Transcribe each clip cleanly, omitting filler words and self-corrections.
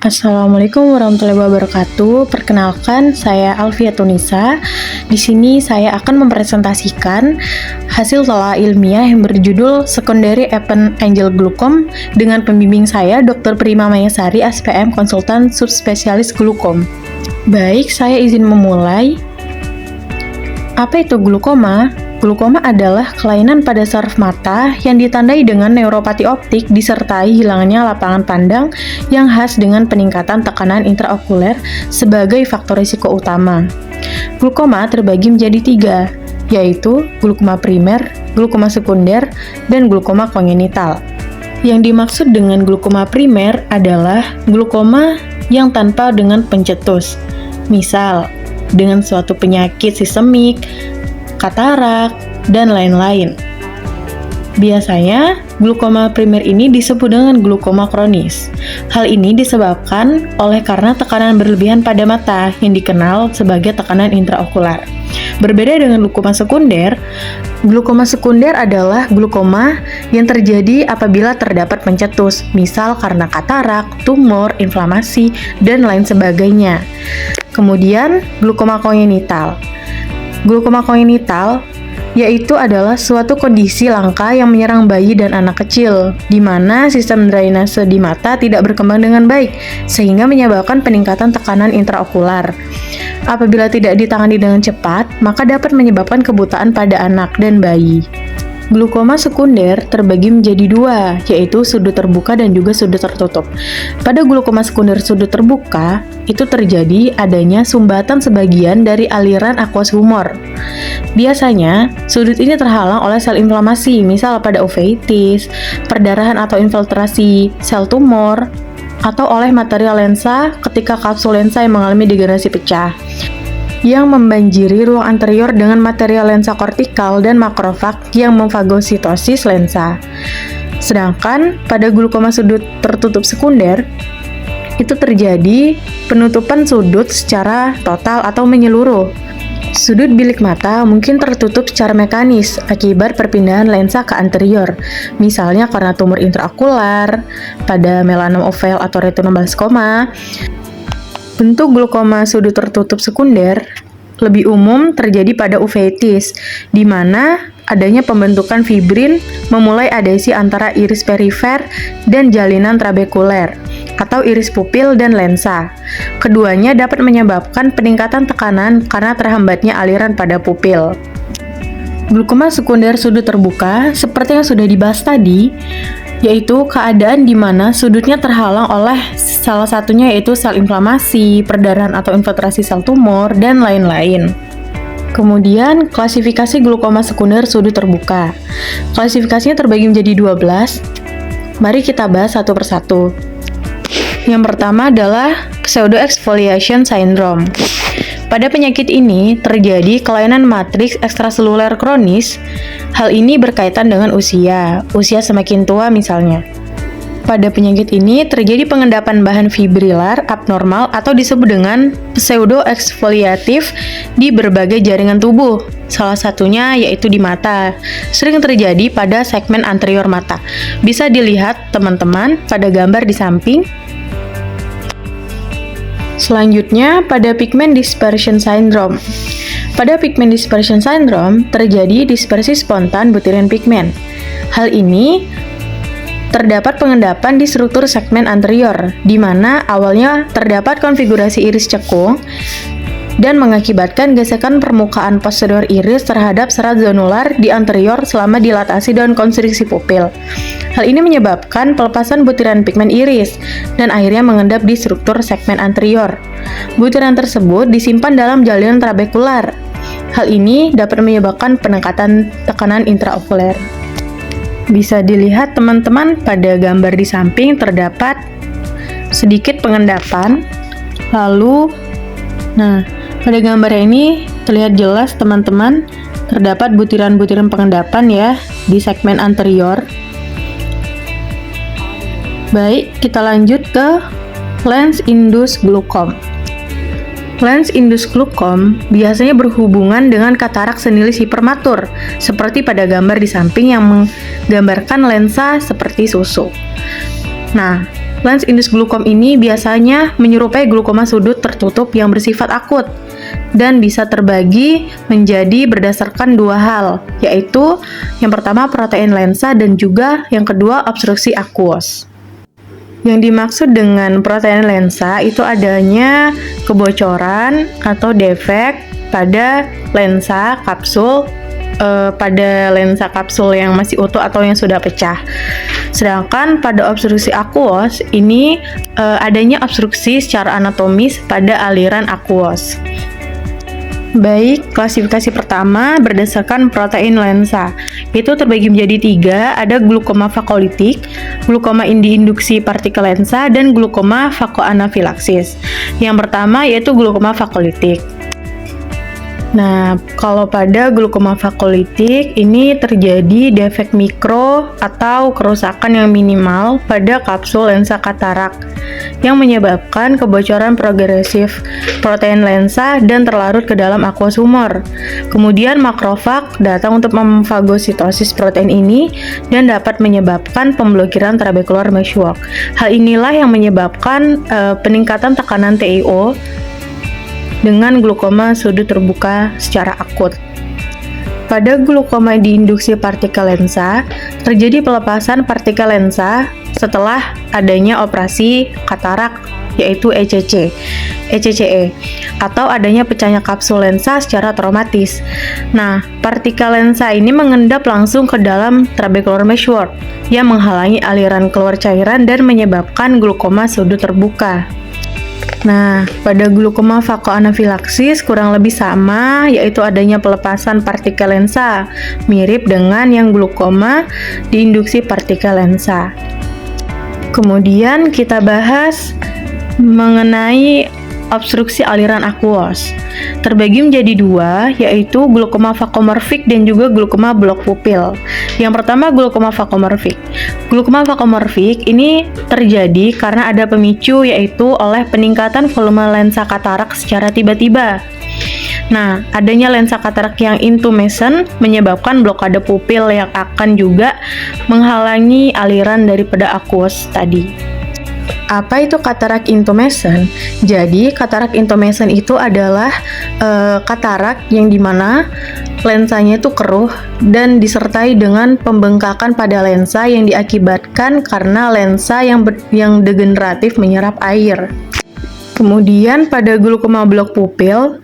Assalamualaikum warahmatullahi wabarakatuh. Perkenalkan, saya Alfia Tunisa. Di sini saya akan mempresentasikan hasil telah ilmiah yang berjudul Secondary Event Angel Glucom dengan pembimbing saya, Dr. Prima Mayasari, SPM Konsultan Subspesialis Glucom. Baik, saya izin memulai. Apa itu glukoma? Glukoma adalah kelainan pada saraf mata yang ditandai dengan neuropati optik disertai hilangnya lapangan pandang yang khas dengan peningkatan tekanan intraokuler sebagai faktor risiko utama. Glukoma terbagi menjadi 3, yaitu glukoma primer, glukoma sekunder, dan glukoma kongenital. Yang dimaksud dengan glukoma primer adalah glukoma yang tanpa dengan pencetus, misal dengan suatu penyakit sistemik, katarak, dan lain-lain. Biasanya, glukoma primer ini disebut dengan glukoma kronis. Hal ini disebabkan oleh karena tekanan berlebihan pada mata yang dikenal sebagai tekanan intraokular. Berbeda dengan glukoma sekunder adalah glukoma yang terjadi apabila terdapat pencetus, misal karena katarak, tumor, inflamasi, dan lain sebagainya. Kemudian, glukoma kongenital. Glukoma kongenital yaitu adalah suatu kondisi langka yang menyerang bayi dan anak kecil, di mana sistem drainase di mata tidak berkembang dengan baik, sehingga menyebabkan peningkatan tekanan intraokular. Apabila tidak ditangani dengan cepat, maka dapat menyebabkan kebutaan pada anak dan bayi. Glukoma sekunder terbagi menjadi 2, yaitu sudut terbuka dan juga sudut tertutup. Pada glukoma sekunder sudut terbuka, itu terjadi adanya sumbatan sebagian dari aliran aqueous humor. Biasanya, sudut ini terhalang oleh sel inflamasi, misal pada uveitis, perdarahan atau infiltrasi sel tumor, atau oleh material lensa ketika kapsul lensa yang mengalami degenerasi pecah, yang membanjiri ruang anterior dengan material lensa kortikal dan makrofag yang memfagositosis lensa. Sedangkan pada glukoma sudut tertutup sekunder, itu terjadi penutupan sudut secara total atau menyeluruh. Sudut bilik mata mungkin tertutup secara mekanis akibat perpindahan lensa ke anterior, misalnya karena tumor intraokular, pada melanom oval atau retinoblastoma. Bentuk glukoma sudut tertutup sekunder lebih umum terjadi pada uveitis, di mana adanya pembentukan fibrin memulai adesi antara iris perifer dan jalinan trabekuler, atau iris pupil dan lensa. Keduanya dapat menyebabkan peningkatan tekanan karena terhambatnya aliran pada pupil. Glukoma sekunder sudut terbuka, seperti yang sudah dibahas tadi, yaitu keadaan di mana sudutnya terhalang oleh salah satunya yaitu sel inflamasi, perdarahan atau infiltrasi sel tumor, dan lain-lain. Kemudian, klasifikasi glukoma sekunder sudut terbuka. Klasifikasinya terbagi menjadi 12. Mari kita bahas satu persatu. Yang pertama adalah pseudoexfoliation syndrome. Pada penyakit ini terjadi kelainan matriks ekstraseluler kronis. Hal ini berkaitan dengan usia semakin tua misalnya. Pada penyakit ini terjadi pengendapan bahan fibrilar abnormal atau disebut dengan pseudoexfoliatif di berbagai jaringan tubuh. Salah satunya yaitu di mata. Sering terjadi pada segmen anterior mata. Bisa dilihat teman-teman pada gambar di samping. Selanjutnya, pada pigment dispersion syndrome. Pada pigment dispersion syndrome, terjadi dispersi spontan butiran pigmen. Hal ini terdapat pengendapan di struktur segmen anterior, di mana awalnya terdapat konfigurasi iris cekung dan mengakibatkan gesekan permukaan posterior iris terhadap serat zonular di anterior selama dilatasi dan konstriksi pupil. Hal ini menyebabkan pelepasan butiran pigmen iris dan akhirnya mengendap di struktur segmen anterior. Butiran tersebut disimpan dalam jalinan trabekular. Hal ini dapat menyebabkan peningkatan tekanan intraokuler. Bisa dilihat teman-teman pada gambar di samping terdapat sedikit pengendapan. Lalu, pada gambar ini terlihat jelas teman-teman terdapat butiran-butiran pengendapan ya di segmen anterior. Baik, kita lanjut ke lens-induced glaucom. Lens-induced glaucom biasanya berhubungan dengan katarak senilis hipermatur, seperti pada gambar di samping yang menggambarkan lensa seperti susu. Nah, Lens indus glukom ini biasanya menyerupai glukoma sudut tertutup yang bersifat akut dan bisa terbagi menjadi berdasarkan dua hal, yaitu yang pertama protein lensa dan juga yang kedua obstruksi aqueous. Yang dimaksud dengan protein lensa itu adanya kebocoran atau defek pada lensa kapsul yang masih utuh atau yang sudah pecah. Sedangkan pada obstruksi aqueous ini adanya obstruksi secara anatomis pada aliran aqueous. Baik, klasifikasi pertama berdasarkan protein lensa. Itu terbagi menjadi 3, ada glukoma fakolitik, glukoma diinduksi partikel lensa, dan glukoma fakoanafilaksis. Yang pertama yaitu glukoma fakolitik. Nah, kalau pada glukoma fakolitik ini terjadi defek mikro atau kerusakan yang minimal pada kapsul lensa katarak yang menyebabkan kebocoran progresif protein lensa dan terlarut ke dalam aqueous humor. Kemudian makrofag datang untuk memfagositosis protein ini dan dapat menyebabkan pemblokiran trabecular meshwork. Hal inilah yang menyebabkan peningkatan tekanan TiO dengan glukoma sudut terbuka secara akut. Pada glukoma diinduksi partikel lensa, terjadi pelepasan partikel lensa setelah adanya operasi katarak, yaitu ECCE, atau adanya pecahnya kapsul lensa secara traumatis. Nah, partikel lensa ini mengendap langsung ke dalam trabecular meshwork yang menghalangi aliran keluar cairan dan menyebabkan glukoma sudut terbuka. Nah, pada glukoma fakoanafilaksis kurang lebih sama, yaitu adanya pelepasan partikel lensa, mirip dengan yang glukoma diinduksi partikel lensa. Kemudian kita bahas mengenai obstruksi aliran aqueous. Terbagi menjadi 2, yaitu glukoma vakomorfik dan juga glukoma blok pupil. Yang pertama glukoma vakomorfik. Glukoma vakomorfik ini terjadi karena ada pemicu, yaitu oleh peningkatan volume lensa katarak secara tiba-tiba. Nah, adanya lensa katarak yang intumescent menyebabkan blokade pupil yang akan juga menghalangi aliran daripada aqueous tadi. Apa itu katarak intumescent? Jadi, katarak intumescent itu adalah katarak yang dimana lensanya itu keruh dan disertai dengan pembengkakan pada lensa yang diakibatkan karena lensa yang degeneratif menyerap air. Kemudian pada glukoma blok pupil,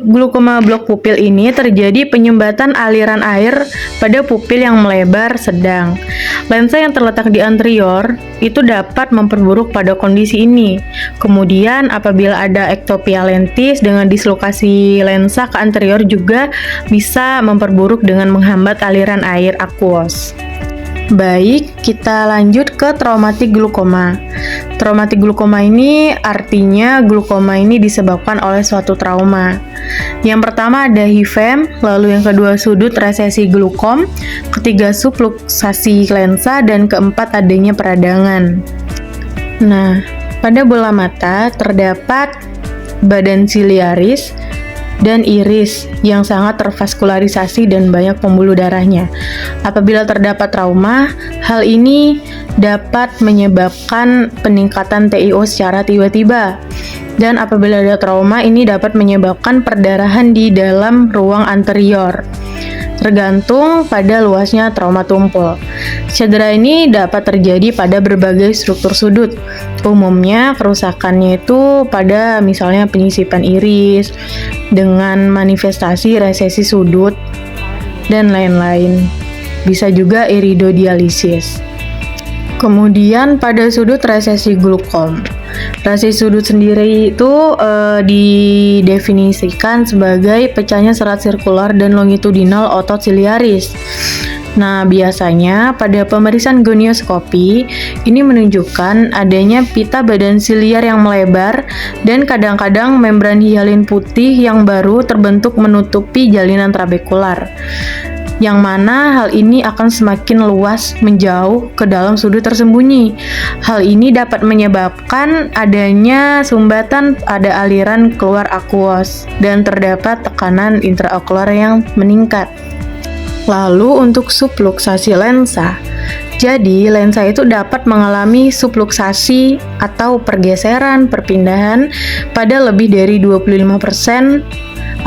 glukoma blok pupil ini terjadi penyumbatan aliran air pada pupil yang melebar sedang. Lensa yang terletak di anterior itu dapat memperburuk pada kondisi ini. Kemudian apabila ada ektopia lentis dengan dislokasi lensa ke anterior juga bisa memperburuk dengan menghambat aliran air aqueous. Baik, kita lanjut ke traumatik glukoma. Traumatik glukoma ini artinya glukoma ini disebabkan oleh suatu trauma. Yang pertama ada HIVEM, lalu yang kedua sudut resesi glukom, ketiga subluxasi lensa, dan keempat adanya peradangan. Nah, pada bola mata terdapat badan siliaris dan iris yang sangat tervaskularisasi dan banyak pembuluh darahnya. Apabila terdapat trauma, hal ini dapat menyebabkan peningkatan TiO secara tiba-tiba. Dan apabila ada trauma, ini dapat menyebabkan perdarahan di dalam ruang anterior, tergantung pada luasnya trauma tumpul. Cedera ini dapat terjadi pada berbagai struktur sudut. Umumnya kerusakannya itu pada misalnya penyisipan iris dengan manifestasi resesi sudut dan lain-lain. Bisa juga iridodialisis. Kemudian pada sudut resesi glukom. Resesi sudut sendiri itu didefinisikan sebagai pecahnya serat sirkular dan longitudinal otot siliaris. Nah, biasanya pada pemeriksaan gonioskopi ini menunjukkan adanya pita badan siliar yang melebar dan kadang-kadang membran hialin putih yang baru terbentuk menutupi jalinan trabekular, yang mana hal ini akan semakin luas menjauh ke dalam sudut tersembunyi. Hal ini dapat menyebabkan adanya sumbatan pada aliran keluar aqueous dan terdapat tekanan intraokular yang meningkat. Lalu untuk subluxasi lensa, Jadi, lensa itu dapat mengalami subluksasi atau pergeseran, perpindahan pada lebih dari 25%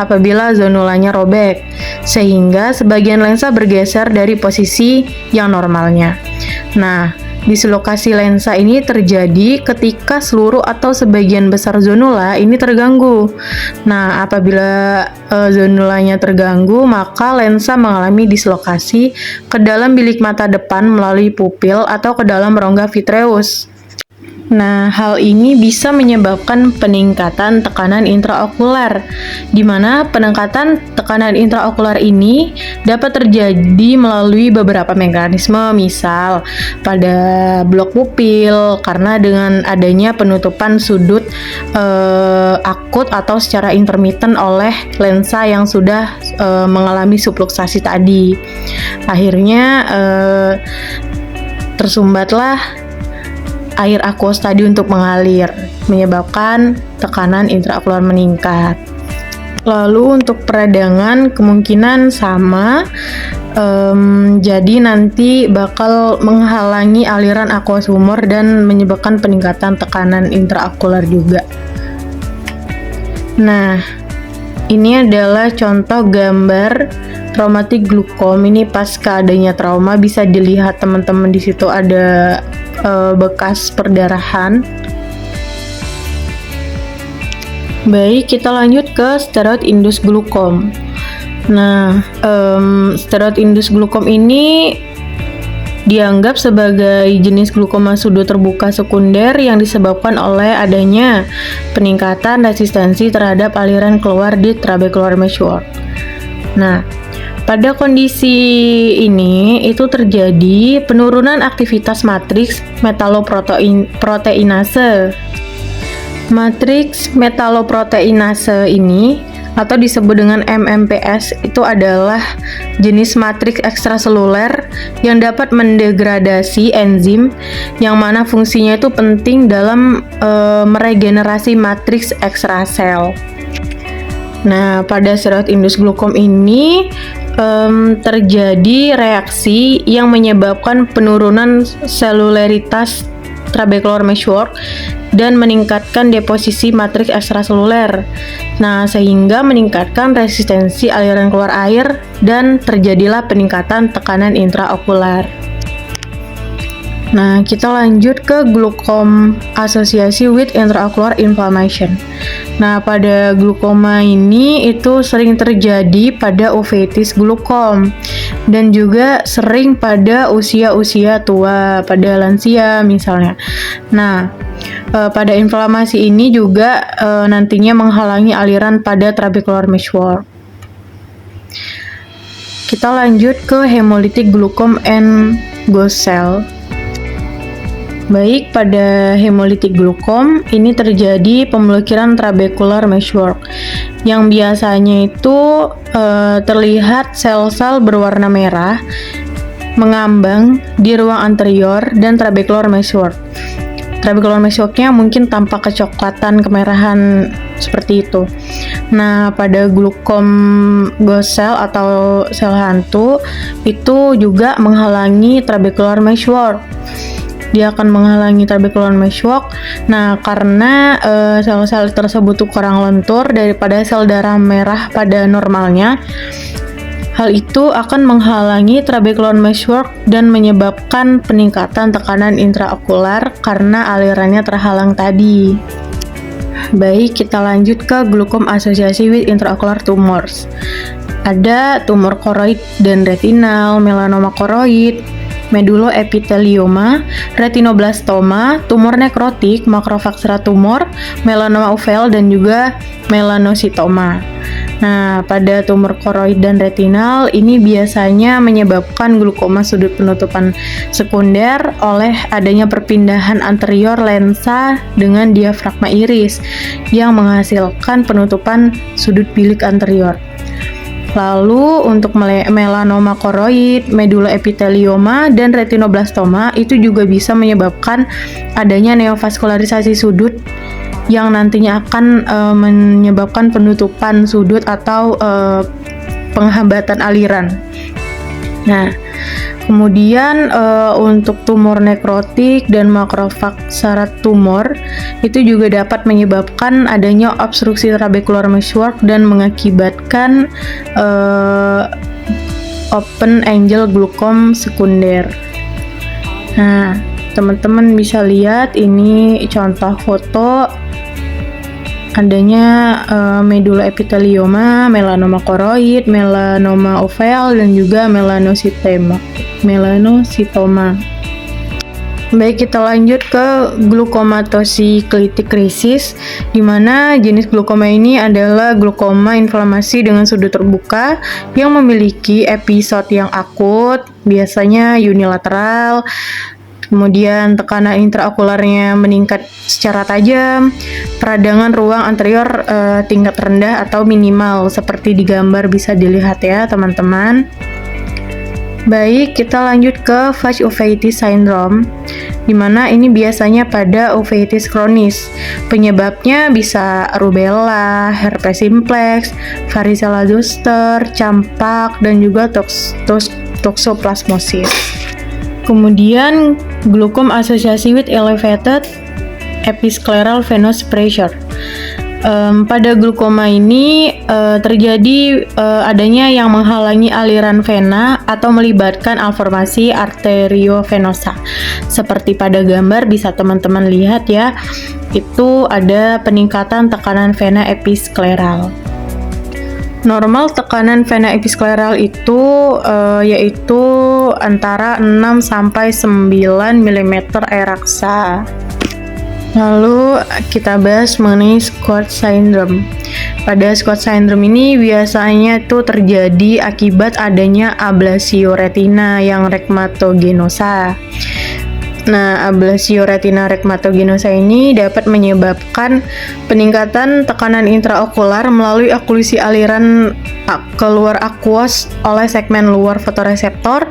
apabila zonulanya robek, sehingga sebagian lensa bergeser dari posisi yang normalnya. Nah, dislokasi lensa ini terjadi ketika seluruh atau sebagian besar zonula ini terganggu. Nah, apabila zonulanya terganggu, maka lensa mengalami dislokasi ke dalam bilik mata depan melalui pupil atau ke dalam rongga vitreus. Nah, hal ini bisa menyebabkan peningkatan tekanan intraokular, di mana peningkatan tekanan intraokular ini dapat terjadi melalui beberapa mekanisme, misal pada blok pupil, karena dengan adanya penutupan sudut akut atau secara intermittent oleh lensa yang sudah mengalami subluksasi tadi. Akhirnya tersumbatlah air aqueous tadi untuk mengalir, menyebabkan tekanan intraokular meningkat. Lalu untuk peradangan kemungkinan sama, jadi nanti bakal menghalangi aliran aqueous humor dan menyebabkan peningkatan tekanan intraokular juga. Nah, ini adalah contoh gambar traumatic glaucom. Ini pasca adanya trauma, bisa dilihat teman-teman di situ ada bekas perdarahan. Baik, kita lanjut ke steroid induced glaucom. Nah, steroid induced glaucom ini dianggap sebagai jenis glaukoma sudut terbuka sekunder yang disebabkan oleh adanya peningkatan resistensi terhadap aliran keluar di trabecular meshwork. Nah, pada kondisi ini itu terjadi penurunan aktivitas matriks metaloproteinase. Matriks metaloproteinase ini atau disebut dengan MMPS itu adalah jenis matriks ekstraseluler yang dapat mendegradasi enzim yang mana fungsinya itu penting dalam meregenerasi matriks ekstrasel. Nah, pada steroid induced glaucom ini terjadi reaksi yang menyebabkan penurunan selularitas trabecular meshwork dan meningkatkan deposisi matriks ekstraseluler. Nah, sehingga meningkatkan resistensi aliran keluar air dan terjadilah peningkatan tekanan intraokular. Nah, kita lanjut ke glaucom associated with intraocular inflammation. Nah, pada glaukoma ini itu sering terjadi pada uveitis glaucom dan juga sering pada usia-usia tua, pada lansia misalnya. Nah, pada inflamasi ini juga nantinya menghalangi aliran pada trabecular meshwork. Kita lanjut ke hemolytic glaucom and ghost cell. Baik, pada hemolytic glaucom ini terjadi pemblokiran trabecular meshwork yang biasanya itu terlihat sel-sel berwarna merah mengambang di ruang anterior dan trabecular meshwork. Trabecular meshworknya mungkin tampak kecoklatan, kemerahan seperti itu. Nah, pada glaucom ghost cell atau sel hantu itu juga menghalangi trabecular meshwork. Dia akan menghalangi trabecular meshwork. Nah, karena sel-sel tersebut tuh kurang lentur daripada sel darah merah pada normalnya, hal itu akan menghalangi trabecular meshwork dan menyebabkan peningkatan tekanan intraokular karena alirannya terhalang tadi. Baik, kita lanjut ke glaucom associated with intraocular tumors. Ada tumor koroid dan retinal, melanoma koroid, meduloepitelioma, retinoblastoma, tumor nekrotik, makrofaksera tumor, melanoma uveal, dan juga melanositoma. Nah, pada tumor koroid dan retinal ini biasanya menyebabkan glaukoma sudut penutupan sekunder oleh adanya perpindahan anterior lensa dengan diafragma iris yang menghasilkan penutupan sudut bilik anterior. Lalu untuk melanoma koroid, meduloepitelioma, dan retinoblastoma itu juga bisa menyebabkan adanya neovaskularisasi sudut yang nantinya akan menyebabkan penutupan sudut atau penghambatan aliran. Nah, Kemudian untuk tumor nekrotik dan makrofag syarat tumor itu juga dapat menyebabkan adanya obstruksi trabecular meshwork dan mengakibatkan open angle glaukom sekunder. Nah, teman-teman bisa lihat ini contoh foto adanya medula epithelioma, melanoma koroid, melanoma oval, dan juga melanositoma. Baik, kita lanjut ke glukomatosik-klitik krisis, di mana jenis glukoma ini adalah glukoma inflamasi dengan sudut terbuka yang memiliki episode yang akut, biasanya unilateral. Kemudian tekanan intraokularnya meningkat secara tajam, peradangan ruang anterior tingkat rendah atau minimal, seperti di gambar bisa dilihat ya teman-teman. Baik, kita lanjut ke Vasch uveitis syndrome, di mana ini biasanya pada uveitis kronis. Penyebabnya bisa rubella, herpes simplex, varicella zoster, campak, dan juga toxoplasmosis. Kemudian glaucom associated with elevated episcleral venous pressure. Pada glaukoma ini terjadi adanya yang menghalangi aliran vena atau melibatkan malformasi arteriovenosa. Seperti pada gambar bisa teman-teman lihat ya, itu ada peningkatan tekanan vena episkleral. Normal tekanan vena episkleral itu yaitu antara 6 sampai 9 mm Aeroxa. Lalu kita bahas mengenai Scott syndrome. Pada Scott syndrome ini biasanya itu terjadi akibat adanya ablasio retina yang rheumatogenosa. Nah, ablasio retina rheumatogenosa ini dapat menyebabkan peningkatan tekanan intraokular melalui oklusi aliran keluar aquos oleh segmen luar fotoreseptor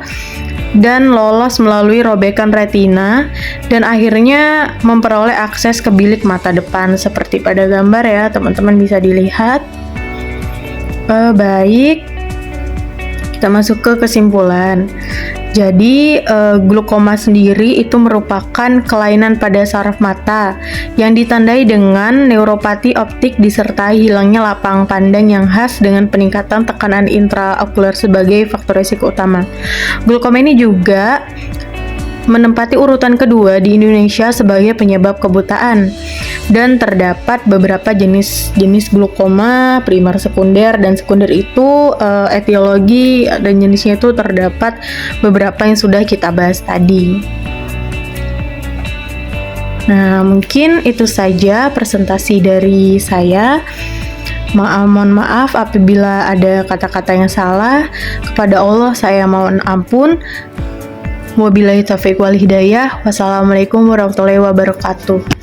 dan lolos melalui robekan retina dan akhirnya memperoleh akses ke bilik mata depan seperti pada gambar ya, teman-teman bisa dilihat. Baik, kita masuk ke kesimpulan. Jadi, glaukoma sendiri itu merupakan kelainan pada saraf mata yang ditandai dengan neuropati optik disertai hilangnya lapang pandang yang khas dengan peningkatan tekanan intraokular sebagai faktor risiko utama. Glaukoma ini juga menempati urutan kedua di Indonesia sebagai penyebab kebutaan, dan terdapat beberapa jenis glaukoma primer, sekunder, dan sekunder itu etiologi dan jenisnya itu terdapat beberapa yang sudah kita bahas tadi. Nah, mungkin itu saja presentasi dari saya. Mohon maaf apabila ada kata-kata yang salah. Kepada Allah saya mohon ampun. Wabillahi taufiq wal hidayah. Wassalamualaikum warahmatullahi wabarakatuh.